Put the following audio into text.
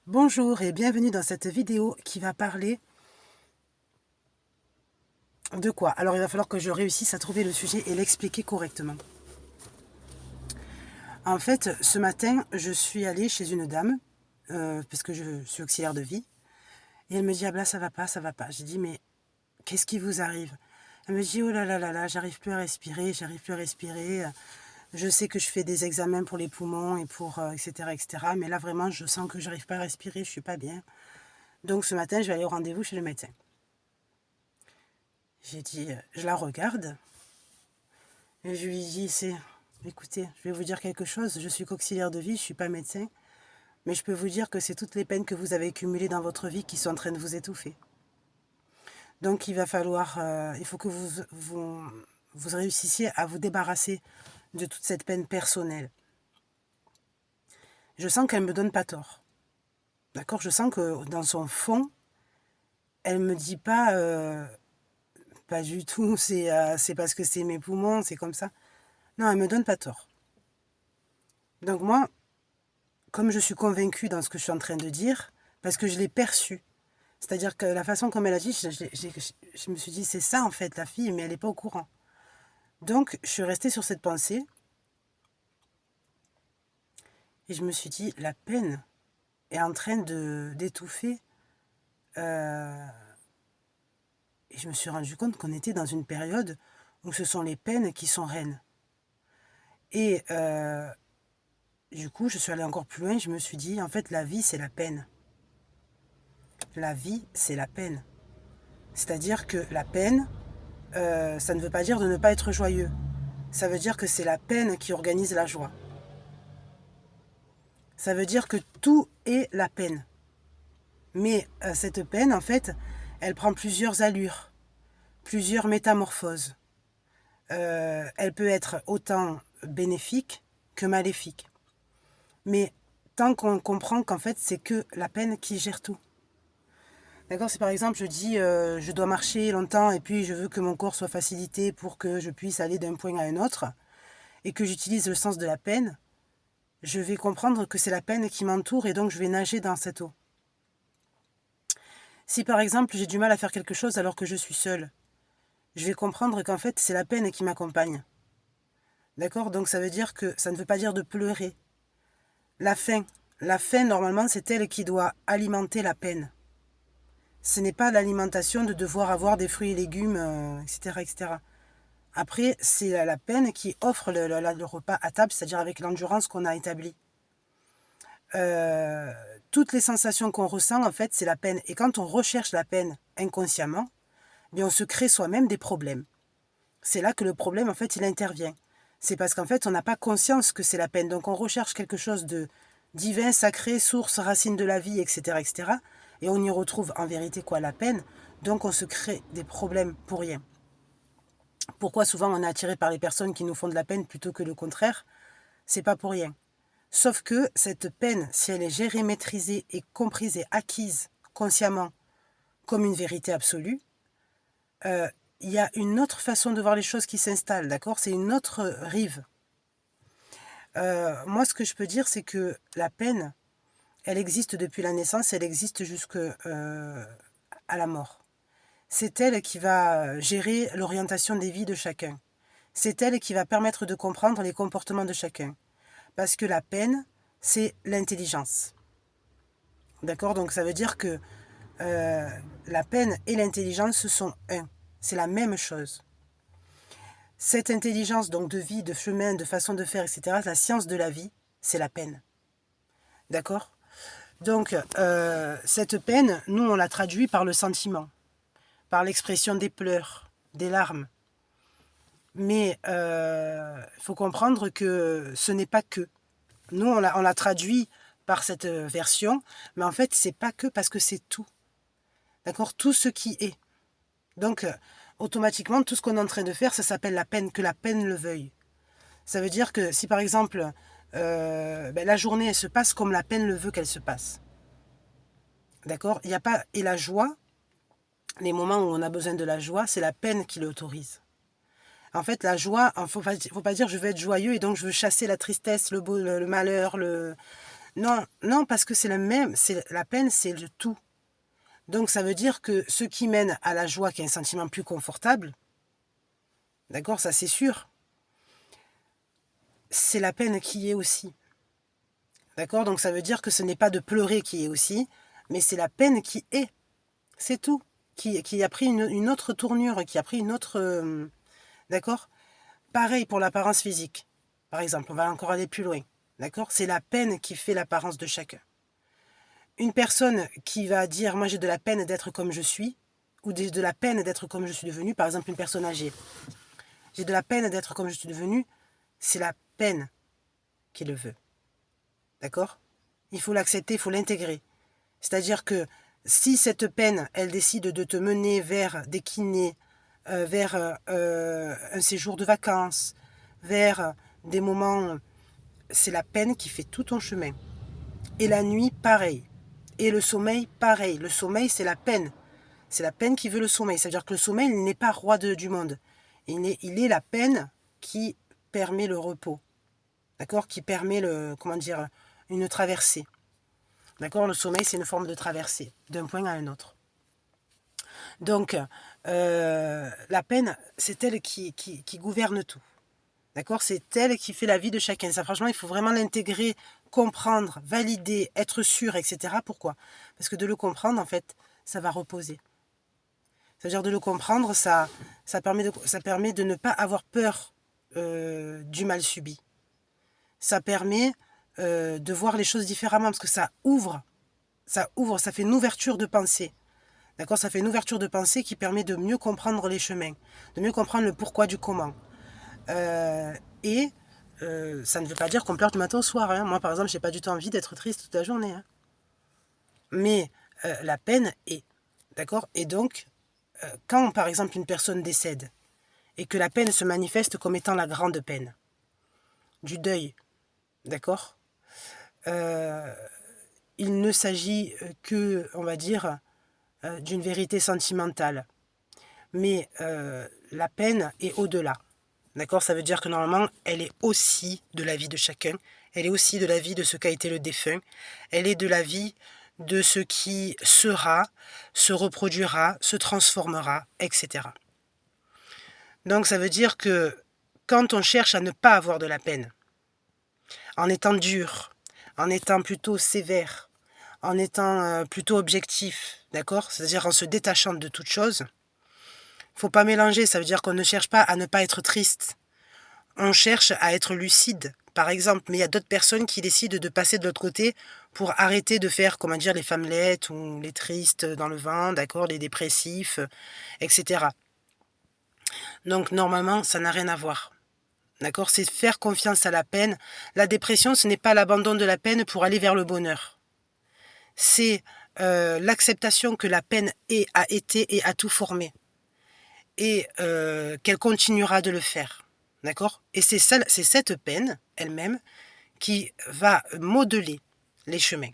Bonjour et bienvenue dans cette vidéo qui va parler de quoi? Alors il va falloir que je réussisse à trouver le sujet et l'expliquer correctement. En fait, ce matin, je suis allée chez une dame, parce que je suis auxiliaire de vie, et elle me dit: «Ah ben ça va pas, ça va pas». J'ai dit: «Mais qu'est-ce qui vous arrive?» Elle me dit: «Oh là là là là, j'arrive plus à respirer, j'arrive plus à respirer. Je sais que je fais des examens pour les poumons et pour etc., etc. Mais là vraiment, je sens que j'arrive pas à respirer, je suis pas bien. Donc ce matin, je vais aller au rendez-vous chez le médecin». J'ai dit, je la regarde et je lui dis: écoutez, je vais vous dire quelque chose, je suis qu'auxiliaire de vie, je ne suis pas médecin, mais je peux vous dire que c'est toutes les peines que vous avez accumulées dans votre vie qui sont en train de vous étouffer. Donc il faut que vous réussissiez à vous débarrasser de toute cette peine personnelle. Je sens qu'elle ne me donne pas tort. D'accord? Je sens que dans son fond, elle ne me dit pas, pas du tout, c'est parce que c'est mes poumons, c'est comme ça. Non, elle ne me donne pas tort. Donc moi, comme je suis convaincue dans ce que je suis en train de dire, parce que je l'ai perçu, c'est-à-dire que la façon comme elle a dit, je me suis dit, c'est ça en fait la fille, mais elle n'est pas au courant. Donc je suis restée sur cette pensée, et je me suis dit, la peine est en train d'étouffer, et je me suis rendu compte qu'on était dans une période où ce sont les peines qui sont reines. Et du coup, je suis allée encore plus loin, je me suis dit, en fait, la vie, c'est la peine. La vie, c'est la peine. C'est-à-dire que la peine, ça ne veut pas dire de ne pas être joyeux. Ça veut dire que c'est la peine qui organise la joie. Ça veut dire que tout est la peine. Mais cette peine, en fait, elle prend plusieurs allures, plusieurs métamorphoses. Elle peut être autant bénéfique que maléfique. Mais tant qu'on comprend qu'en fait, c'est que la peine qui gère tout. D'accord, si par exemple je dis je dois marcher longtemps et puis je veux que mon corps soit facilité pour que je puisse aller d'un point à un autre, et que j'utilise le sens de la peine, je vais comprendre que c'est la peine qui m'entoure et donc je vais nager dans cette eau. Si par exemple j'ai du mal à faire quelque chose alors que je suis seule, je vais comprendre qu'en fait c'est la peine qui m'accompagne. D'accord? Donc ça veut dire que ça ne veut pas dire de pleurer. La faim. La faim, normalement, c'est elle qui doit alimenter la peine. Ce n'est pas l'alimentation de devoir avoir des fruits et légumes, etc., etc. Après, c'est la peine qui offre le repas à table, c'est-à-dire avec l'endurance qu'on a établie. Toutes les sensations qu'on ressent, en fait, c'est la peine. Et quand on recherche la peine inconsciemment, bien, on se crée soi-même des problèmes. C'est là que le problème, en fait, il intervient. C'est parce qu'en fait, on n'a pas conscience que c'est la peine. Donc, on recherche quelque chose de divin, sacré, source, racine de la vie, etc., etc. Et on y retrouve en vérité quoi? La peine. Donc, on se crée des problèmes pour rien. Pourquoi souvent on est attiré par les personnes qui nous font de la peine plutôt que le contraire? C'est pas pour rien. Sauf que cette peine, si elle est gérée, maîtrisée et comprise et acquise consciemment comme une vérité absolue, il y a une autre façon de voir les choses qui s'installe, d'accord? C'est une autre rive. Moi, ce que je peux dire, c'est que la peine, elle existe depuis la naissance, elle existe jusqu'à la mort. C'est elle qui va gérer l'orientation des vies de chacun. C'est elle qui va permettre de comprendre les comportements de chacun. Parce que la peine, c'est l'intelligence. D'accord? Donc ça veut dire que la peine et l'intelligence sont un. C'est la même chose. Cette intelligence donc de vie, de chemin, de façon de faire, etc., la science de la vie, c'est la peine. D'accord? Donc cette peine, nous on la traduit par le sentiment, par l'expression des pleurs, des larmes. Mais il faut comprendre que ce n'est pas que. Nous on l'a traduit par cette version, mais en fait c'est pas que, parce que c'est tout. D'accord? Tout ce qui est. Donc, automatiquement, tout ce qu'on est en train de faire, ça s'appelle la peine, que la peine le veuille. Ça veut dire que si par exemple, la journée, elle se passe comme la peine le veut qu'elle se passe. D'accord? Il n'y a pas... Et la joie, les moments où on a besoin de la joie, c'est la peine qui l'autorise. En fait, la joie, il ne faut pas dire je veux être joyeux et donc je veux chasser la tristesse, le malheur, Non, non, parce que c'est le même, la peine, c'est le tout. Donc ça veut dire que ce qui mène à la joie, qui est un sentiment plus confortable, d'accord, ça c'est sûr, c'est la peine qui est aussi. D'accord, donc ça veut dire que ce n'est pas de pleurer qui est aussi, mais c'est la peine qui est. C'est tout. Qui a pris une autre tournure, qui a pris une autre... d'accord. Pareil pour l'apparence physique. Par exemple, on va encore aller plus loin. D'accord. C'est la peine qui fait l'apparence de chacun. Une personne qui va dire « moi j'ai de la peine d'être comme je suis », ou de la peine d'être comme je suis devenu, par exemple une personne âgée. J'ai de la peine d'être comme je suis devenu, c'est la peine qui le veut. D'accord. Il faut l'accepter, il faut l'intégrer. C'est-à-dire que si cette peine, elle décide de te mener vers des kinés, vers un séjour de vacances, vers des moments... C'est la peine qui fait tout ton chemin. Et la nuit, pareil. Et le sommeil, pareil. Le sommeil, c'est la peine. C'est la peine qui veut le sommeil. C'est-à-dire que le sommeil, il n'est pas roi du monde. Il est la peine qui permet le repos. D'accord. Qui permet, comment dire, une traversée. D'accord. Le sommeil, c'est une forme de traversée, d'un point à un autre. Donc, la peine, c'est elle qui gouverne tout. D'accord. C'est elle qui fait la vie de chacun. Ça, franchement, il faut vraiment l'intégrer, comprendre, valider, être sûr, etc. Pourquoi? Parce que de le comprendre, en fait, ça va reposer. C'est-à-dire de le comprendre, ça permet de ne pas avoir peur du mal subi. Ça permet de voir les choses différemment, parce que ça ouvre, ça fait une ouverture de pensée. D'accord. Ça fait une ouverture de pensée qui permet de mieux comprendre les chemins, de mieux comprendre le pourquoi du comment. Et ça ne veut pas dire qu'on pleure du matin au soir. Hein. Moi, par exemple, j'ai pas du tout envie d'être triste toute la journée. Hein. Mais la peine est. D'accord. Et donc, quand, par exemple, une personne décède et que la peine se manifeste comme étant la grande peine, du deuil, d'accord, il ne s'agit que, on va dire, d'une vérité sentimentale. Mais la peine est au-delà. D'accord. Ça veut dire que normalement, elle est aussi de la vie de chacun. Elle est aussi de la vie de ce qu'a été le défunt. Elle est de la vie de ce qui sera, se reproduira, se transformera, etc. Donc ça veut dire que quand on cherche à ne pas avoir de la peine, en étant dur, en étant plutôt sévère, en étant plutôt objectif, d'accord, c'est-à-dire en se détachant de toute chose, faut pas mélanger. Ça veut dire qu'on ne cherche pas à ne pas être triste. On cherche à être lucide, par exemple. Mais il y a d'autres personnes qui décident de passer de l'autre côté pour arrêter de faire, comment dire, les femmelettes ou les tristes dans le vent, d'accord, les dépressifs, etc. Donc, normalement, ça n'a rien à voir. D'accord. C'est faire confiance à la peine. La dépression, ce n'est pas l'abandon de la peine pour aller vers le bonheur. C'est l'acceptation que la peine a été et a tout formé. Et qu'elle continuera de le faire. D'accord. Et c'est cette peine, elle-même, qui va modeler les chemins.